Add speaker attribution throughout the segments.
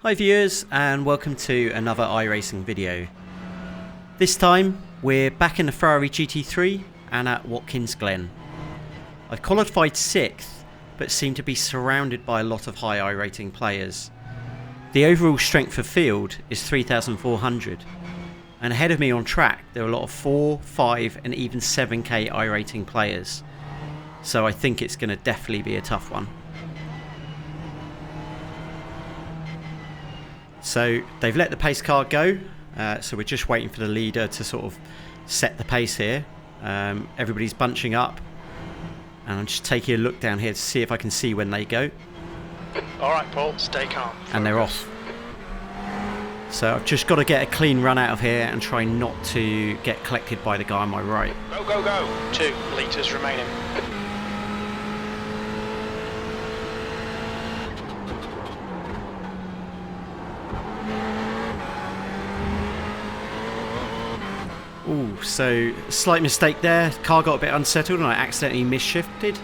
Speaker 1: Hi viewers, and welcome to another iRacing video. This time we're back in the Ferrari GT3 and at Watkins Glen. I've qualified 6th but seem to be surrounded by a lot of high iRating players. The overall strength of field is 3,400 and ahead of me on track there are a lot of 4, 5 and even 7k iRating players, so I think it's going to definitely be a tough one. So they've let the pace car go, so we're just waiting for the leader to sort of set the pace here. Everybody's bunching up and I'm just taking a look down here to see if I can see when they go.
Speaker 2: Alright Paul, stay calm.
Speaker 1: And they're off. So I've just got to get a clean run out of here and try not to get collected by the guy on my right.
Speaker 2: Go, go, go! 2 litres remaining.
Speaker 1: Ooh, so slight mistake there. Car got a bit unsettled and I accidentally misshifted.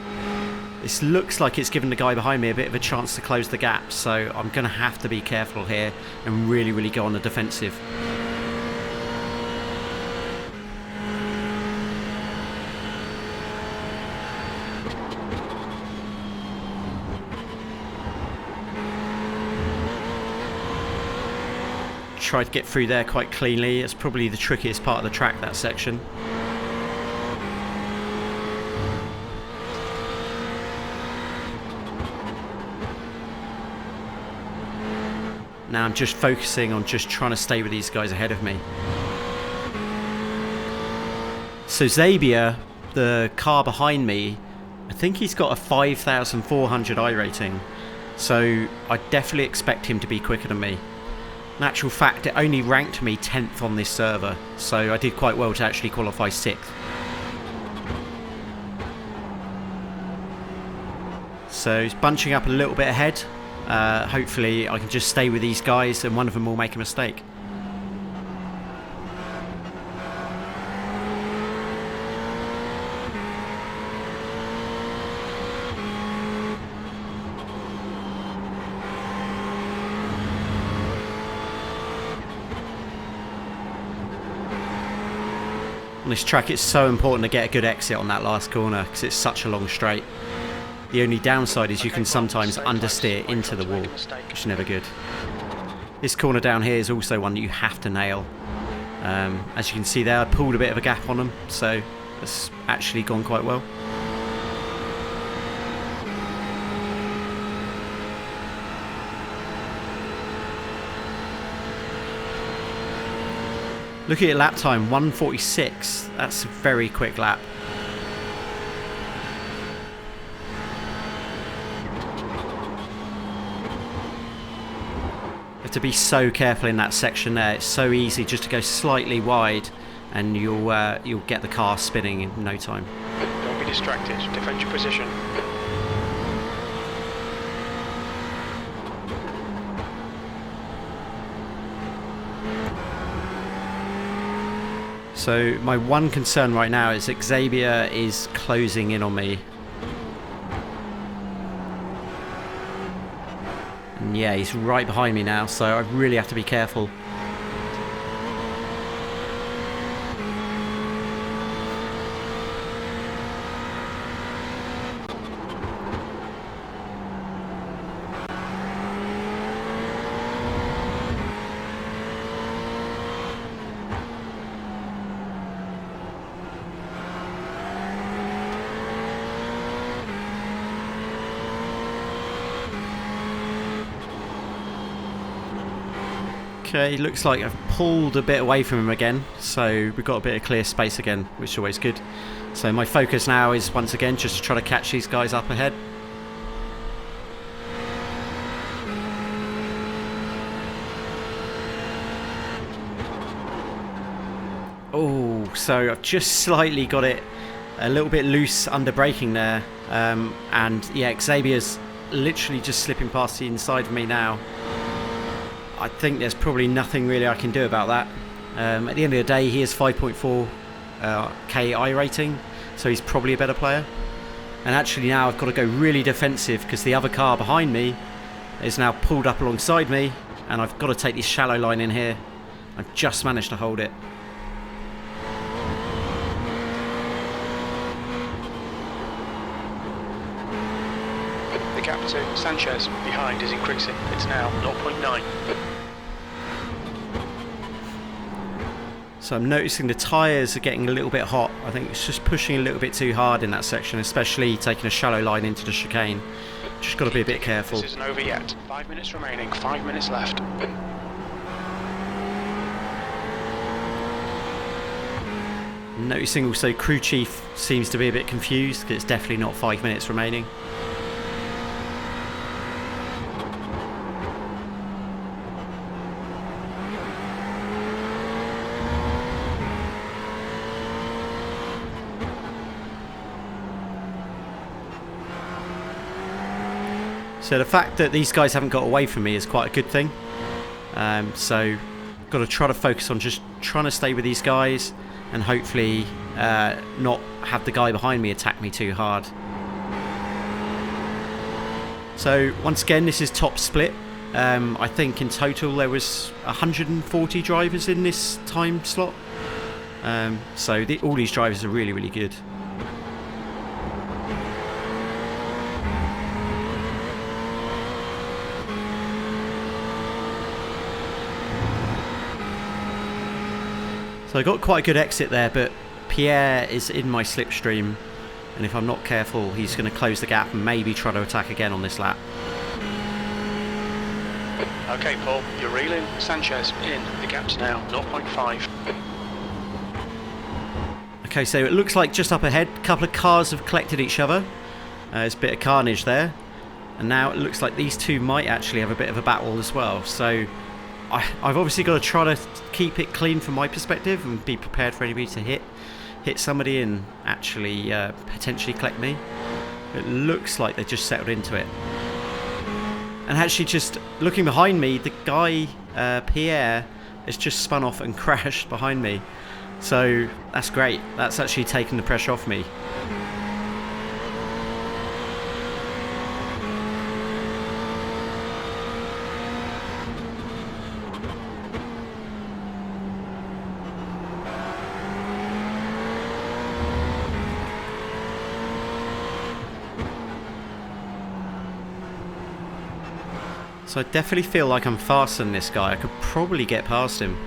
Speaker 1: This looks like it's given the guy behind me a bit of a chance to close the gap, so I'm going to have to be careful here and really go on the defensive. Tried to get through there quite cleanly. It's probably the trickiest part of the track, that section. Now I'm just focusing on just trying to stay with these guys ahead of me. So Xavier, the car behind me, I think he's got a 5,400 iRating, so I definitely expect him to be quicker than me. In actual fact, it only ranked me 10th on this server, so I did quite well to actually qualify 6th. So he's bunching up a little bit ahead. Hopefully I can just stay with these guys and one of them will make a mistake. On this track it's so important to get a good exit on that last corner because it's such a long straight. The only downside is you can sometimes understeer into the wall, which is never good. This corner down here is also one that you have to nail. As you can see there, I pulled a bit of a gap on them, so it's actually gone quite well. Looking at lap time, 1:46. That's a very quick lap. You have to be so careful in that section there. It's so easy just to go slightly wide and you'll get the car spinning in no time.
Speaker 2: Don't be distracted. Defend your position.
Speaker 1: So my one concern right now is that Xavier is closing in on me. And yeah, he's right behind me now, so I really have to be careful. Okay, looks like I've pulled a bit away from him again, so we've got a bit of clear space again, which is always good. So my focus now is once again just to try to catch these guys up ahead. Oh, so I've just slightly got it a little bit loose under braking there, and yeah, Xavier's literally just slipping past the inside of me now. I think there's probably nothing really I can do about that. At the end of the day, he has 5.4k iRating, so he's probably a better player. And actually now I've got to go really defensive because the other car behind me is now pulled up alongside me and I've got to take this shallow line in here. I've just managed to hold it.
Speaker 2: The gap to Sanchez behind is increasing. It's now 0.9.
Speaker 1: So I'm noticing the tyres are getting a little bit hot. I think it's just pushing a little bit too hard in that section, especially taking a shallow line into the chicane. Just got to be a bit careful.
Speaker 2: This isn't over yet. 5 minutes remaining, 5 minutes left.
Speaker 1: Noticing also crew chief seems to be a bit confused because it's definitely not 5 minutes remaining. So the fact that these guys haven't got away from me is quite a good thing. So got to try to focus on just trying to stay with these guys and hopefully not have the guy behind me attack me too hard. So once again, this is top split. I think in total there was 140 drivers in this time slot. So all these drivers are really, really good. So I got quite a good exit there, but Pierre is in my slipstream, and if I'm not careful, he's going to close the gap and maybe try to attack again on this lap.
Speaker 2: Okay, Paul, you're reeling Sanchez in. The gap's now 0.5.
Speaker 1: Okay, so it looks like just up ahead, a couple of cars have collected each other. There's a bit of carnage there, and now it looks like these two might actually have a bit of a battle as well. So I've obviously got to try to keep it clean from my perspective and be prepared for anybody to hit somebody and actually potentially collect me. It looks like they just settled into it. And actually, just looking behind me, the guy Pierre has just spun off and crashed behind me. So that's great. That's actually taken the pressure off me. So I definitely feel like I'm faster than this guy. I could probably get past him.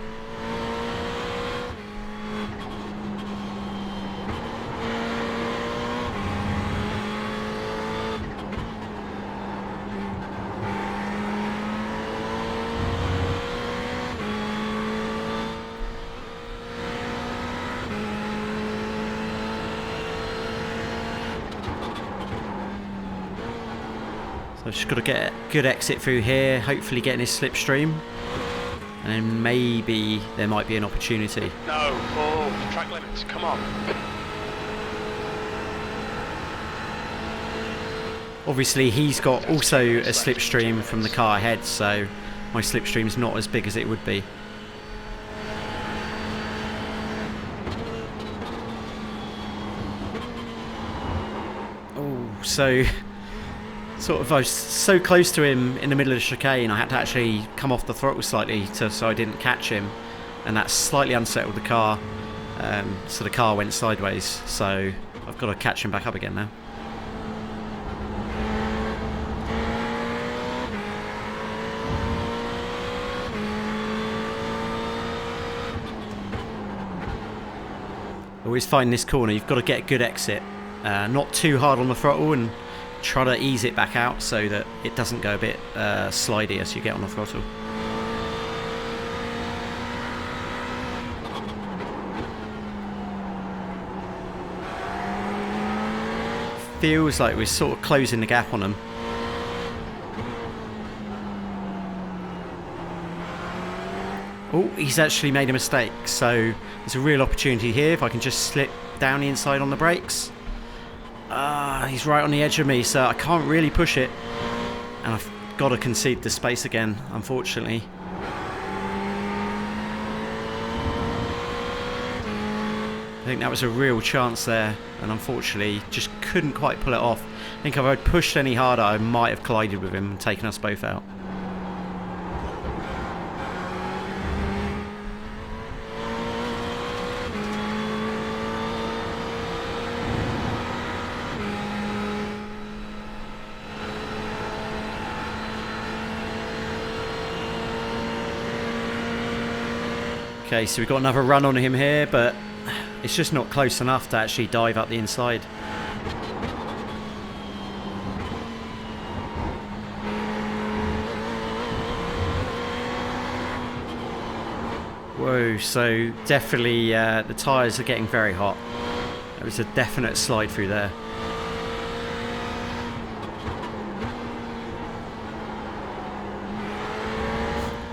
Speaker 1: I've just got to get a good exit through here, hopefully getting his slipstream, and then maybe there might be an opportunity.
Speaker 2: No, Paul, track limits, come on.
Speaker 1: Obviously he's got also a slipstream from the car ahead, so my slipstream's not as big as it would be. Oh, so sort of I was so close to him in the middle of the chicane, I had to actually come off the throttle slightly so I didn't catch him, and that slightly unsettled the car, so the car went sideways, so I've got to catch him back up again now. Always find this corner, you've got to get a good exit, not too hard on the throttle, and try to ease it back out so that it doesn't go a bit slidey as you get on the throttle. Feels like we're sort of closing the gap on them. Oh, he's actually made a mistake, so there's a real opportunity here if I can just slip down the inside on the brakes. He's right on the edge of me, so I can't really push it, and I've got to concede the space again, unfortunately. I think that was a real chance there, and unfortunately just couldn't quite pull it off. I think if I'd pushed any harder I might have collided with him and taken us both out. Okay, so we've got another run on him here, but it's just not close enough to actually dive up the inside. Whoa, so definitely the tyres are getting very hot. There was a definite slide through there.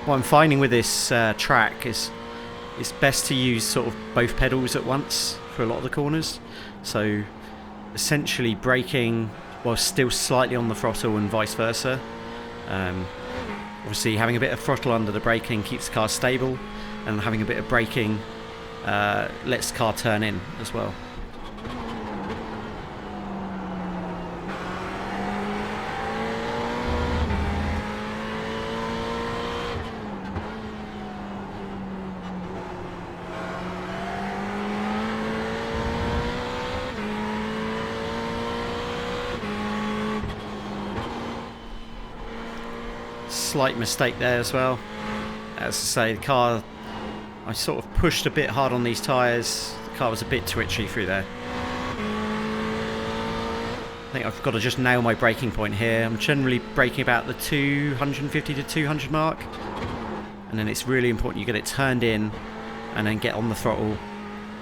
Speaker 1: What I'm finding with this track is it's best to use sort of both pedals at once for a lot of the corners. So essentially braking while still slightly on the throttle and vice versa. Obviously having a bit of throttle under the braking keeps the car stable, and having a bit of braking lets the car turn in as well. Slight mistake there as well. As I say, the car, I sort of pushed a bit hard on these tyres. The car was a bit twitchy through there. I think I've got to just nail my braking point here. I'm generally braking about the 250 to 200 mark, and then it's really important you get it turned in and then get on the throttle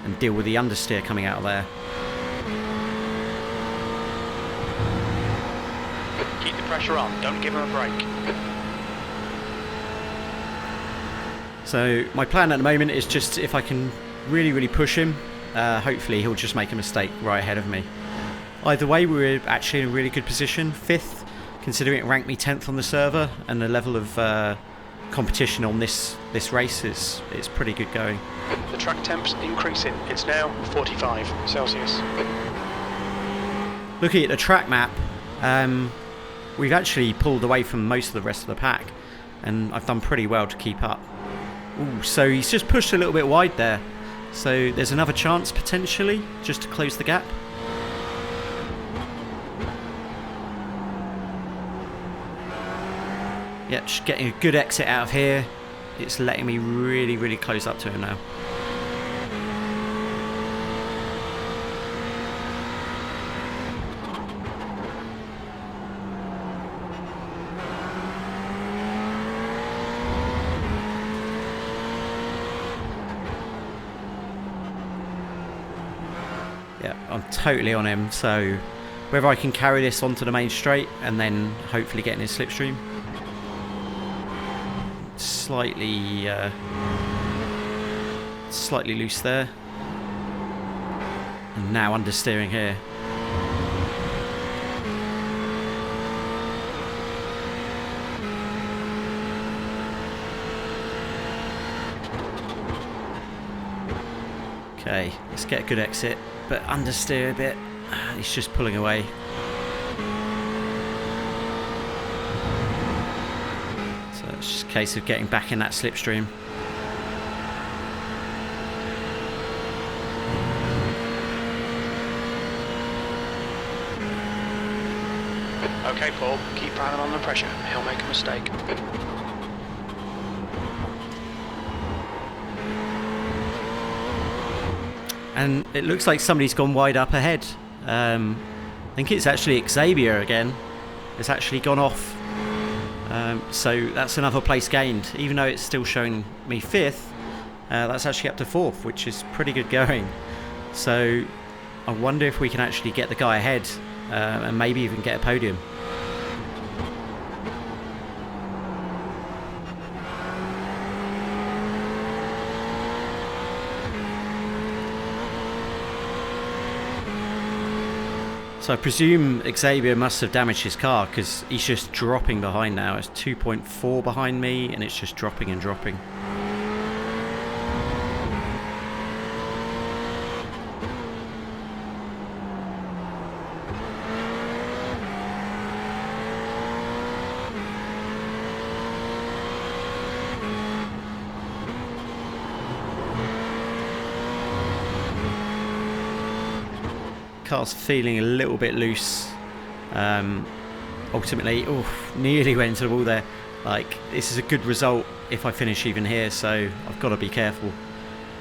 Speaker 1: and deal with the understeer coming out of there.
Speaker 2: Keep the pressure on, don't give him a break.
Speaker 1: So my plan at the moment is just, if I can really push him, hopefully he'll just make a mistake right ahead of me. Either way, we're actually in a really good position. 5th, considering it ranked me 10th on the server, and the level of competition on this race is pretty good going.
Speaker 2: The track temp's increasing. It's now 45 Celsius.
Speaker 1: Looking at the track map, we've actually pulled away from most of the rest of the pack, and I've done pretty well to keep up. Ooh, so he's just pushed a little bit wide there. So there's another chance potentially just to close the gap. Yep, just getting a good exit out of here. It's letting me really close up to him now. Yeah, I'm totally on him, so whether I can carry this onto the main straight and then hopefully get in his slipstream. Slightly loose there. And now understeering here. Okay, let's get a good exit, but understeer a bit. He's just pulling away. So it's just a case of getting back in that slipstream.
Speaker 2: Okay, Paul, keep piling on the pressure. He'll make a mistake.
Speaker 1: And it looks like somebody's gone wide up ahead. I think it's actually Xavier again. It's actually gone off. So that's another place gained. Even though it's still showing me 5th, that's actually up to 4th, which is pretty good going. So I wonder if we can actually get the guy ahead and maybe even get a podium. So I presume Xavier must have damaged his car, because he's just dropping behind now. It's 2.4 behind me, and it's just dropping and dropping. Car's feeling a little bit loose. Ultimately, nearly went into the wall there. Like, this is a good result if I finish even here, so I've got to be careful.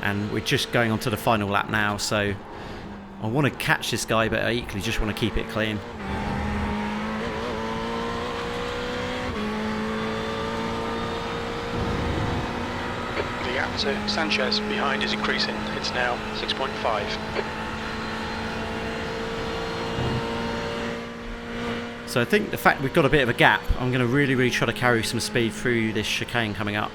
Speaker 1: And we're just going on to the final lap now, so I want to catch this guy, but I equally just want to keep it clean.
Speaker 2: The gap to Sanchez behind is increasing. It's now 6.5.
Speaker 1: So I think the fact we've got a bit of a gap, I'm going to really try to carry some speed through this chicane coming up.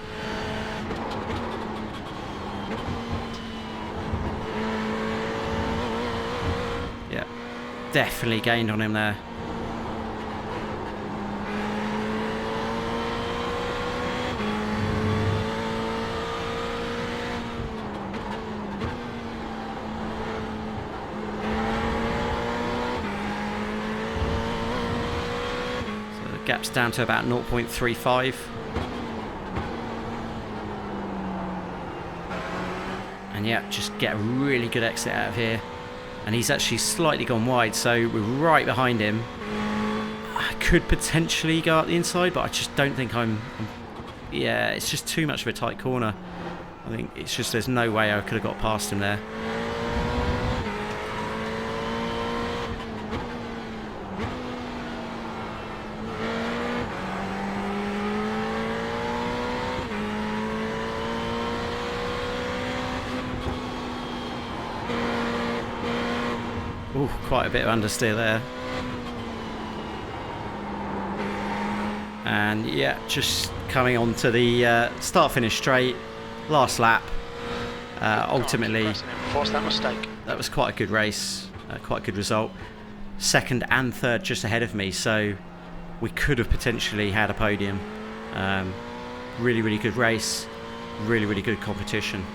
Speaker 1: Yeah, definitely gained on him there. Gap's down to about 0.35. And yeah, just get a really good exit out of here. And he's actually slightly gone wide, so we're right behind him. I could potentially go out the inside, but I just don't think yeah, it's just too much of a tight corner. I think it's just, there's no way I could have got past him there. Ooh, quite a bit of understeer there. And yeah, just coming on to the start-finish straight, last lap. Ultimately,
Speaker 2: Force that mistake.
Speaker 1: That was quite a good race, quite a good result. Second and third just ahead of me, so we could have potentially had a podium. Really good race, really good competition.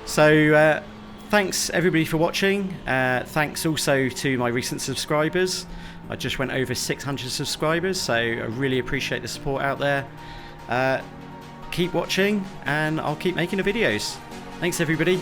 Speaker 1: So thanks everybody for watching. Thanks also to my recent subscribers. I just went over 600 subscribers, so I really appreciate the support out there. Keep watching and I'll keep making the videos. Thanks everybody.